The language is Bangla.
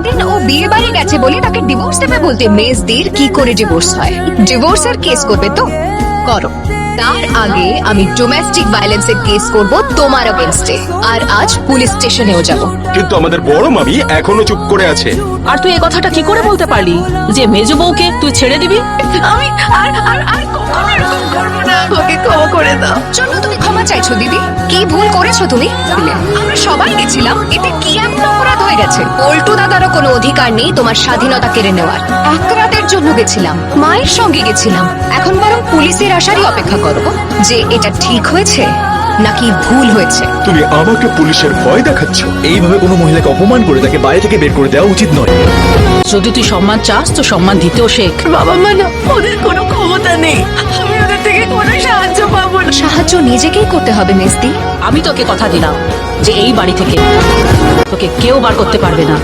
সেদিন ও বিয়ে বাড়ি গেছে বলে তাকে ডিভোর্স দেবে বলতে মেজদির কি করে ডিভোর্স হয়? ডিভোর্সের কেস করবে তো করো, তার আগে আমি ডোমেস্টিক ভায়োলেন্সের কেস করব তোমার এগেইনস্টে, আর আজ পুলিশ স্টেশনেও যাব। কিন্তু আমাদের বড় মামি এখনো চুপ করে আছে। আর তুই এই কথাটা কি করে বলতে পারলি যে মেজ বউকে তুই ছেড়ে দিবি? আমি আর আর আর কখনো এরকম করবো না, ওকে ক্ষমা করে দাও। চলো, তুমি ক্ষমা চাইছো দিদি? কি ভুল করেছো তুমি? আমরা সবাই গেছিলাম, এতে কি এমন অপরাধ হয়ে গেছে? পল্টু দাদারও কোনো অধিকার নেই তোমার স্বাধীনতা কেড়ে নেওয়ার। এক রাতের জন্য গেছিলাম, মায়ের সঙ্গে গেছিলাম, এখন বরং পুলিশের আসারই অপেক্ষা করো যে এটা ঠিক হয়েছে নাকি ভুল হয়েছে। তুমি আমাকে পুলিশের ভয় দেখাচ্ছ? এইভাবে কোনো মহিলাকে অপমান করে তাকে বাড়ি থেকে বের করে দেওয়া উচিত নয়। যদি তুই সম্মান চাস তো সম্মান দিতেও শেখ। বাবা মা না, ওদের কোনো ক্ষমতা নেই, আমি ওদের থেকে কোনো সাহায্য পাবো না। সাহায্য নিজেকেই করতে হবে মেজদি। আমি তোকে কথা দিলাম যে এই বাড়ি থেকে তোকে কেউ বার করতে পারবে না।